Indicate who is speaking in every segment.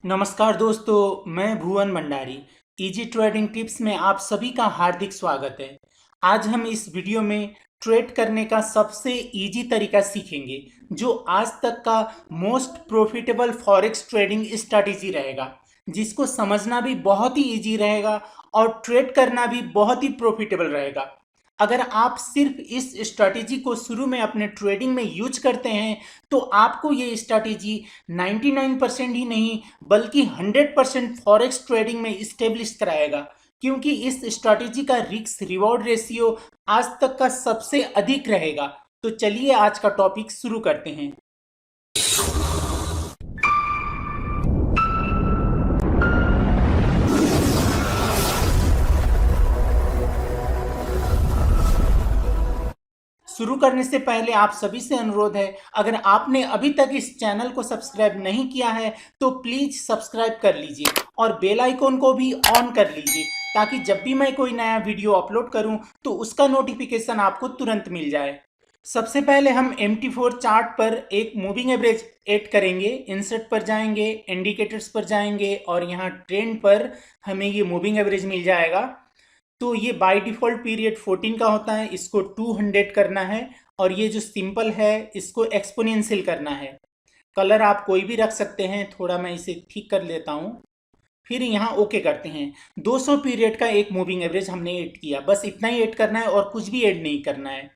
Speaker 1: नमस्कार दोस्तों, मैं भुवन भंडारी। इजी ट्रेडिंग टिप्स में आप सभी का हार्दिक स्वागत है। आज हम इस वीडियो में ट्रेड करने का सबसे इजी तरीका सीखेंगे, जो आज तक का most profitable forex trading strategy रहेगा, जिसको समझना भी बहुत ही इजी रहेगा और ट्रेड करना भी बहुत ही प्रॉफिटेबल रहेगा। अगर आप सिर्फ इस स्ट्रैटेजी को शुरू में अपने ट्रेडिंग में यूज करते हैं, तो आपको ये स्ट्रैटेजी 99% ही नहीं बल्कि 100% फॉरेक्स ट्रेडिंग में इस्टेब्लिश कराएगा, क्योंकि इस स्ट्रैटेजी का रिस्क रिवॉर्ड रेशियो आज तक का सबसे अधिक रहेगा। तो चलिए आज का टॉपिक शुरू करते हैं। शुरू करने से पहले आप सभी से अनुरोध है, अगर आपने अभी तक इस चैनल को सब्सक्राइब नहीं किया है तो प्लीज सब्सक्राइब कर लीजिए और बेल आइकॉन को भी ऑन कर लीजिए, ताकि जब भी मैं कोई नया वीडियो अपलोड करूं तो उसका नोटिफिकेशन आपको तुरंत मिल जाए। सबसे पहले हम MT4 चार्ट पर एक मूविंग एवरेज ऐड करेंगे। इंसर्ट पर जाएंगे, इंडिकेटर्स पर जाएंगे और यहाँ ट्रेंड पर हमें ये मूविंग एवरेज मिल जाएगा। तो ये बाय डिफ़ॉल्ट पीरियड 14 का होता है, इसको 200 करना है और ये जो सिंपल है इसको एक्सपोनेंशियल करना है। कलर आप कोई भी रख सकते हैं, थोड़ा मैं इसे ठीक कर लेता हूँ। फिर यहाँ ओके करते हैं। 200 पीरियड का एक मूविंग एवरेज हमने ऐड किया, बस इतना ही ऐड करना है और कुछ भी ऐड नहीं करना है।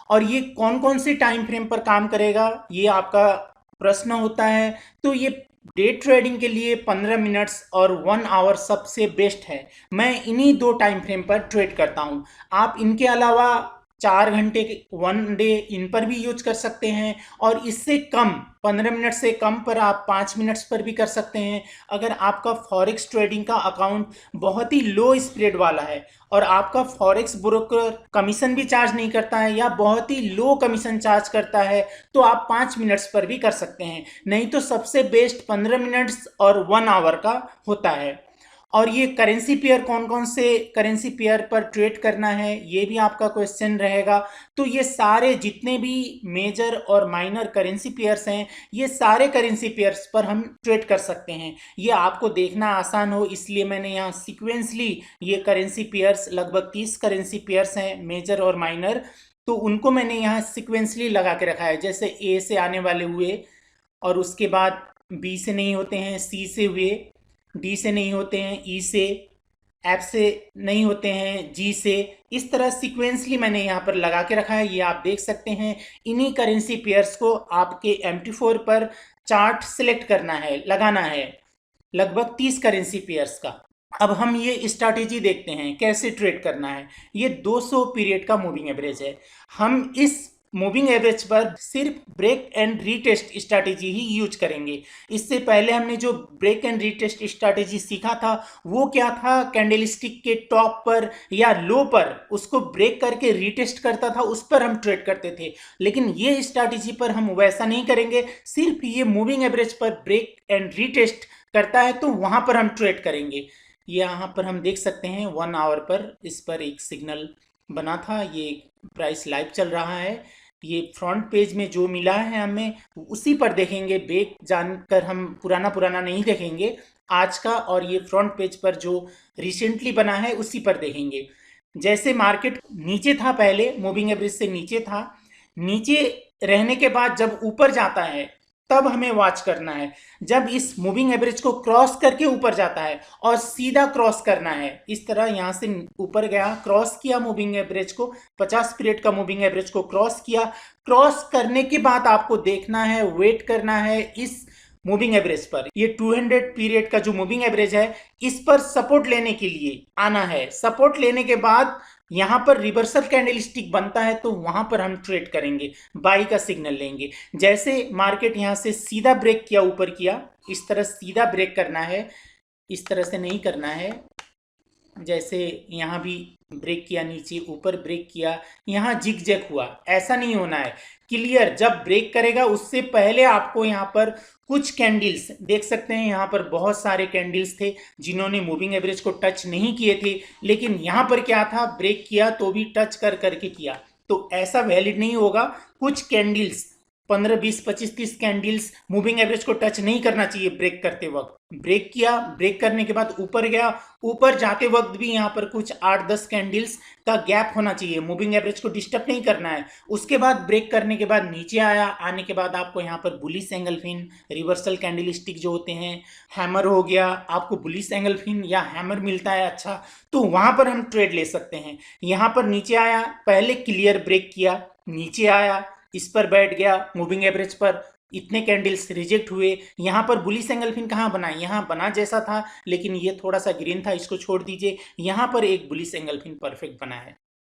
Speaker 1: और ये कौन कौन से टाइम फ्रेम पर काम करेगा, ये आपका प्रश्न होता है। तो ये डे ट्रेडिंग के लिए 15 मिनट्स और 1 आवर सबसे बेस्ट है। मैं इन्हीं दो टाइम फ्रेम पर ट्रेड करता हूँ। आप इनके अलावा 4 घंटे 1 डे इन पर भी यूज कर सकते हैं, और इससे कम 15 मिनट से कम पर आप 5 मिनट्स पर भी कर सकते हैं। अगर आपका फॉरेक्स ट्रेडिंग का अकाउंट बहुत ही लो स्प्रेड वाला है और आपका फॉरेक्स ब्रोकर कमीशन भी चार्ज नहीं करता है या बहुत ही लो कमीशन चार्ज करता है, तो आप 5 मिनट्स पर भी कर सकते हैं। नहीं तो सबसे बेस्ट 15 मिनट्स और 1 आवर का होता है। और ये करेंसी पेयर कौन कौन से करेंसी पेयर पर ट्रेड करना है, ये भी आपका क्वेश्चन रहेगा। तो ये सारे जितने भी मेजर और माइनर करेंसी पेयर्स हैं, ये सारे करेंसी पेयर्स पर हम ट्रेड कर सकते हैं। ये आपको देखना आसान हो इसलिए मैंने यहाँ सीक्वेंसली ये करेंसी पेयर्स, लगभग 30 करेंसी पेयर्स हैं मेजर और माइनर, तो उनको मैंने यहाँ सिक्वेंसली लगा के रखा है। जैसे ए से आने वाले हुए, और उसके बाद बी से नहीं होते हैं, सी से हुए, डी से नहीं होते हैं, ई से, एफ से नहीं होते हैं, जी से। इस तरह सीक्वेंसली मैंने यहाँ पर लगा के रखा है, ये आप देख सकते हैं। इन्हीं करेंसी पेयर्स को आपके MT4 पर चार्ट सिलेक्ट करना है, लगाना है, लगभग 30 करेंसी पेयर्स का। अब हम ये स्ट्रैटेजी देखते हैं कैसे ट्रेड करना है। ये 200 पीरियड का मूविंग एवरेज है। हम इस मूविंग एवरेज पर सिर्फ ब्रेक एंड रीटेस्ट स्ट्रैटेजी ही यूज करेंगे। इससे पहले हमने जो ब्रेक एंड रीटेस्ट स्ट्रैटेजी सीखा था, वो क्या था, कैंडलस्टिक के टॉप पर या लो पर उसको ब्रेक करके रीटेस्ट करता था, उस पर हम ट्रेड करते थे। लेकिन ये स्ट्रैटेजी पर हम वैसा नहीं करेंगे, सिर्फ ये मूविंग एवरेज पर ब्रेक एंड रीटेस्ट करता है तो वहां पर हम ट्रेड करेंगे। यहाँ पर हम देख सकते हैं 1 आवर पर इस पर एक सिग्नल बना था, ये प्राइस लाइव चल रहा है। ये फ्रंट पेज में जो मिला है हमें उसी पर देखेंगे, बैक जानकर हम पुराना पुराना नहीं देखेंगे आज का, और ये फ्रंट पेज पर जो रिसेंटली बना है उसी पर देखेंगे। जैसे मार्केट नीचे था, पहले मूविंग एवरेज से नीचे था, नीचे रहने के बाद जब ऊपर जाता है तब हमें वॉच करना है। जब इस मूविंग एवरेज को क्रॉस करके ऊपर जाता है और सीधा क्रॉस करना है, इस तरह यहां से ऊपर गया, क्रॉस किया मूविंग एवरेज को, 50 पीरियड का मूविंग एवरेज को क्रॉस किया। क्रॉस करने के बाद आपको देखना है, वेट करना है इस मूविंग एवरेज पर। ये 200 पीरियड का जो मूविंग एवरेज है, इस पर सपोर्ट लेने के लिए आना है। सपोर्ट लेने के बाद यहां पर रिवर्सल कैंडलस्टिक बनता है तो वहां पर हम ट्रेड करेंगे, बाई का सिग्नल लेंगे। जैसे मार्केट यहां से सीधा ब्रेक किया, ऊपर किया, इस तरह सीधा ब्रेक करना है, इस तरह से नहीं करना है। जैसे यहाँ भी ब्रेक किया, नीचे ऊपर ब्रेक किया, यहाँ जिग जैग हुआ, ऐसा नहीं होना है। क्लियर, जब ब्रेक करेगा उससे पहले आपको यहाँ पर कुछ कैंडल्स देख सकते हैं, यहाँ पर बहुत सारे कैंडल्स थे जिन्होंने मूविंग एवरेज को टच नहीं किए थे, लेकिन यहाँ पर क्या था, ब्रेक किया तो भी टच कर करके किया, तो ऐसा वैलिड नहीं होगा। कुछ कैंडल्स 15, 20, 25, 30 कैंडल्स मूविंग एवरेज को टच नहीं करना चाहिए ब्रेक करते वक्त। ब्रेक किया, ब्रेक करने के बाद ऊपर गया, ऊपर जाते वक्त भी यहाँ पर कुछ 8-10 कैंडल्स का गैप होना चाहिए, मूविंग एवरेज को डिस्टर्ब नहीं करना है। उसके बाद ब्रेक करने के बाद नीचे आया, आने के बाद आपको यहाँ पर बुलिश एंगल्फिन, रिवर्सल कैंडल स्टिक जो होते हैं, हैमर हो गया, आपको बुलिश एंगल्फिन या हैमर मिलता है अच्छा, तो वहां पर हम ट्रेड ले सकते हैं। यहाँ पर नीचे आया, पहले क्लियर ब्रेक किया, नीचे आया, इस पर बैठ गया मूविंग एवरेज पर, इतने कैंडल्स रिजेक्ट हुए। यहाँ पर बुलिश एंगल्फिन कहाँ बना, यहाँ बना जैसा था लेकिन ये थोड़ा सा ग्रीन था, इसको छोड़ दीजिए। यहाँ पर एक बुलिश एंगल्फिन परफेक्ट बना है,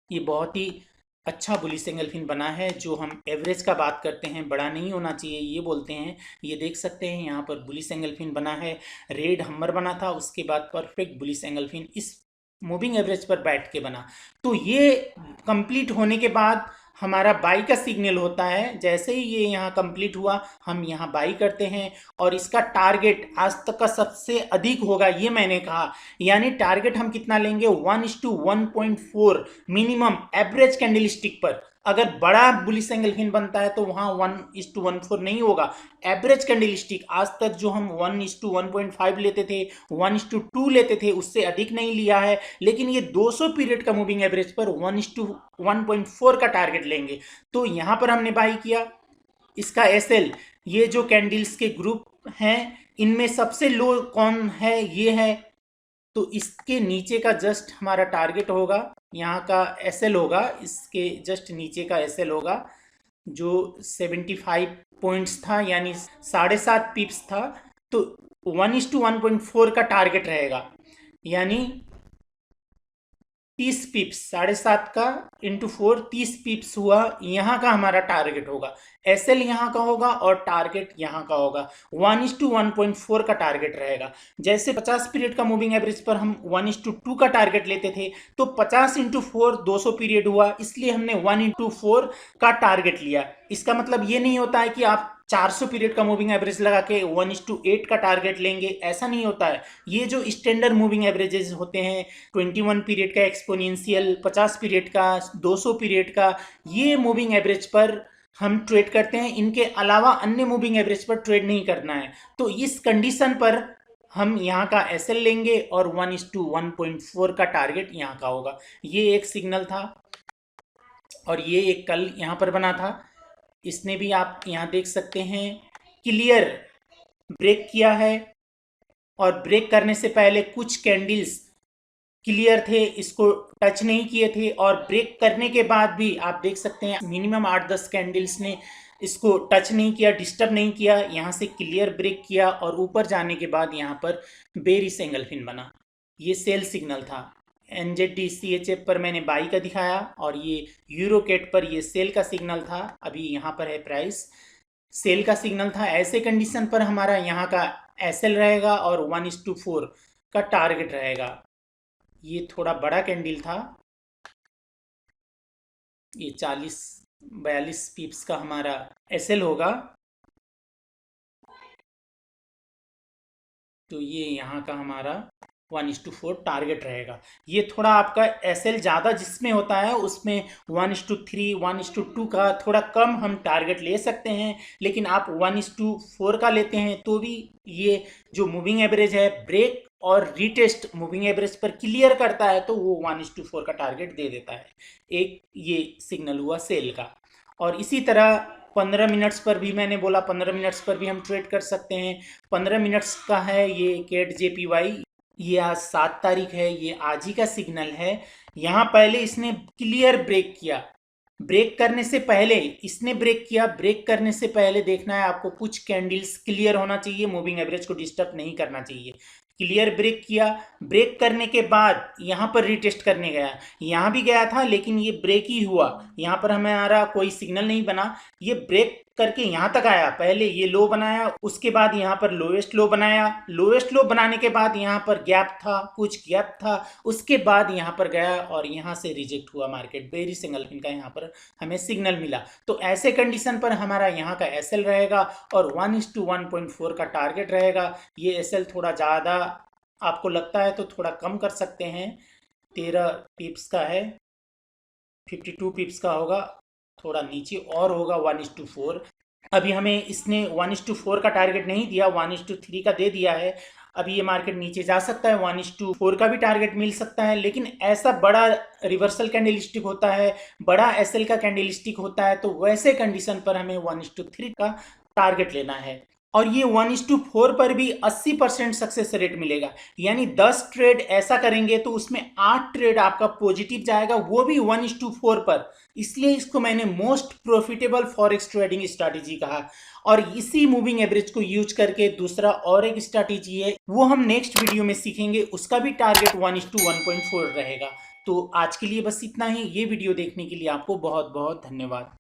Speaker 1: ये बहुत ही अच्छा बुलिश एंगल्फिन बना है। जो हम एवरेज का बात करते हैं, बड़ा नहीं होना चाहिए ये बोलते हैं। ये देख सकते हैं यहाँ पर बुलिश एंगल्फिन बना है, रेड हम्मर बना था, उसके बाद परफेक्ट बुलिश एंगल्फिन इस मूविंग एवरेज पर बैठ के बना। तो ये कंप्लीट होने के बाद हमारा बाई का सिग्नल होता है। जैसे ही ये यहाँ कंप्लीट हुआ, हम यहाँ बाई करते हैं और इसका टारगेट आज तक का सबसे अधिक होगा, ये मैंने कहा। यानी टारगेट हम कितना लेंगे, 1:1.4 मिनिमम एवरेज कैंडल स्टिक पर। अगर बड़ा बुलिश एंगल्फिन बनता है तो वहाँ 1:1.4 नहीं होगा। एवरेज कैंडल स्टिक आज तक जो हम 1:1.5 लेते थे, 1:2 लेते थे, उससे अधिक नहीं लिया है। लेकिन ये 200 पीरियड का मूविंग एवरेज पर 1:1.4 का टारगेट लेंगे। तो यहाँ पर हमने बाई किया। इसका एसएल, ये जो कैंडल्स के ग्रुप हैं इनमें सबसे लो कौन है, ये है। तो इसके नीचे का जस्ट हमारा टारगेट होगा, यहाँ का एसएल होगा, इसके जस्ट नीचे का एसएल होगा जो 75 पॉइंट्स था, यानी 7.5 पिप्स था। तो 1:1.4 का टारगेट रहेगा, यानी 30 पिप्स, 7.5 का इंटू 4, 30 पिप्स हुआ। यहाँ का हमारा टारगेट होगा, एसएल यहाँ का होगा और टारगेट यहाँ का होगा। 1:1.4 का टारगेट रहेगा। जैसे 50 पीरियड का मूविंग एवरेज पर हम 1:2 का टारगेट लेते थे, तो 50 इंटू 4 200 पीरियड हुआ, इसलिए हमने 1:4 का टारगेट लिया। इसका मतलब ये नहीं होता है कि आप 400 पीरियड का मूविंग एवरेज लगा के 1:8 का टारगेट लेंगे, ऐसा नहीं होता है। ये जो स्टैंडर्ड मूविंग एवरेजेस होते हैं, 21 पीरियड का एक्सपोनेंशियल, 50 पीरियड का, 200 पीरियड का, ये मूविंग एवरेज पर हम ट्रेड करते हैं। इनके अलावा अन्य मूविंग एवरेज पर ट्रेड नहीं करना है। तो इस कंडीशन पर हम यहाँ का एसएल लेंगे और 1:1.4 का टारगेट यहाँ का होगा। ये एक सिग्नल था और ये एक कल यहाँ पर बना था, इसने भी आप यहाँ देख सकते हैं क्लियर ब्रेक किया है। और ब्रेक करने से पहले कुछ कैंडल्स क्लियर थे, इसको टच नहीं किए थे, और ब्रेक करने के बाद भी आप देख सकते हैं मिनिमम 8-10 कैंडल्स ने इसको टच नहीं किया, डिस्टर्ब नहीं किया, यहाँ से क्लियर ब्रेक किया और ऊपर जाने के बाद यहाँ पर बेरिश एंगल्फिन बना। ये सेल सिग्नल था। NZD-CHF पर मैंने बाई का दिखाया और ये यूरोकेट पर ये सेल का सिग्नल था। अभी यहाँ पर है प्राइस, सेल का सिग्नल था। ऐसे कंडीशन पर हमारा यहाँ का एसएल रहेगा और 1:4 का टारगेट रहेगा। ये थोड़ा बड़ा कैंडल था, ये 40-42 पिप्स का हमारा एसएल होगा। तो ये यहाँ का हमारा 1:4 टारगेट रहेगा। ये थोड़ा आपका एसएल ज़्यादा जिसमें होता है उसमें 1:3, 1:2 का थोड़ा कम हम टारगेट ले सकते हैं। लेकिन आप 1:4 का लेते हैं तो भी ये जो मूविंग एवरेज है, ब्रेक और रीटेस्ट मूविंग एवरेज पर क्लियर करता है तो वो 1:4 का टारगेट दे देता है। एक ये सिग्नल हुआ सेल का। और इसी तरह 15 मिनट्स पर भी मैंने बोला, 15 मिनट्स पर भी हम ट्रेड कर सकते हैं। 15 मिनट्स का है ये कैट JPY, ये आज 7 तारीख है, ये आज ही का सिग्नल है। यहाँ पहले इसने क्लियर ब्रेक किया, ब्रेक करने से पहले इसने ब्रेक किया। ब्रेक करने से पहले देखना है आपको, कुछ कैंडल्स क्लियर होना चाहिए, मूविंग एवरेज को डिस्टर्ब नहीं करना चाहिए। क्लियर ब्रेक किया, ब्रेक करने के बाद यहाँ पर रिटेस्ट करने गया, यहाँ भी गया था लेकिन ये ब्रेक ही हुआ। यहाँ पर हमारा कोई सिग्नल नहीं बना, ये ब्रेक करके यहाँ तक आया। पहले ये लो बनाया, उसके बाद यहाँ पर लोएस्ट लो बनाया, लोएस्ट लो बनाने के बाद यहाँ पर गैप था, कुछ गैप था, उसके बाद यहाँ पर गया और यहाँ से रिजेक्ट हुआ मार्केट। बेरिश एंगल्फिन का यहाँ पर हमें सिग्नल मिला। तो ऐसे कंडीशन पर हमारा यहाँ का एसएल रहेगा और 1:1.4 का टारगेट रहेगा। ये एसएल थोड़ा ज़्यादा आपको लगता है तो थोड़ा कम कर सकते हैं, 13 पिप्स का है, 52 पिप्स का होगा, थोड़ा नीचे और होगा 1:4। अभी हमें इसने 1:4 का टारगेट नहीं दिया, 1:3 का दे दिया है। अभी ये मार्केट नीचे जा सकता है, 1:4 का भी टारगेट मिल सकता है, लेकिन ऐसा बड़ा रिवर्सल कैंडलस्टिक होता है, बड़ा एसएल का कैंडलस्टिक होता है, तो वैसे कंडीशन पर हमें 1:3 का टारगेट लेना है। और ये 1:4 पर भी 80% सक्सेस रेट मिलेगा, यानी 10 ट्रेड ऐसा करेंगे तो उसमें 8 ट्रेड आपका पॉजिटिव जाएगा, वो भी 1:4 पर। इसलिए इसको मैंने most profitable forex trading strategy कहा। और इसी मूविंग एवरेज को यूज करके दूसरा और एक स्ट्रैटेजी है, वो हम नेक्स्ट वीडियो में सीखेंगे, उसका भी टारगेट 1:1.4 रहेगा। तो आज के लिए बस इतना ही। ये वीडियो देखने के लिए आपको बहुत बहुत धन्यवाद।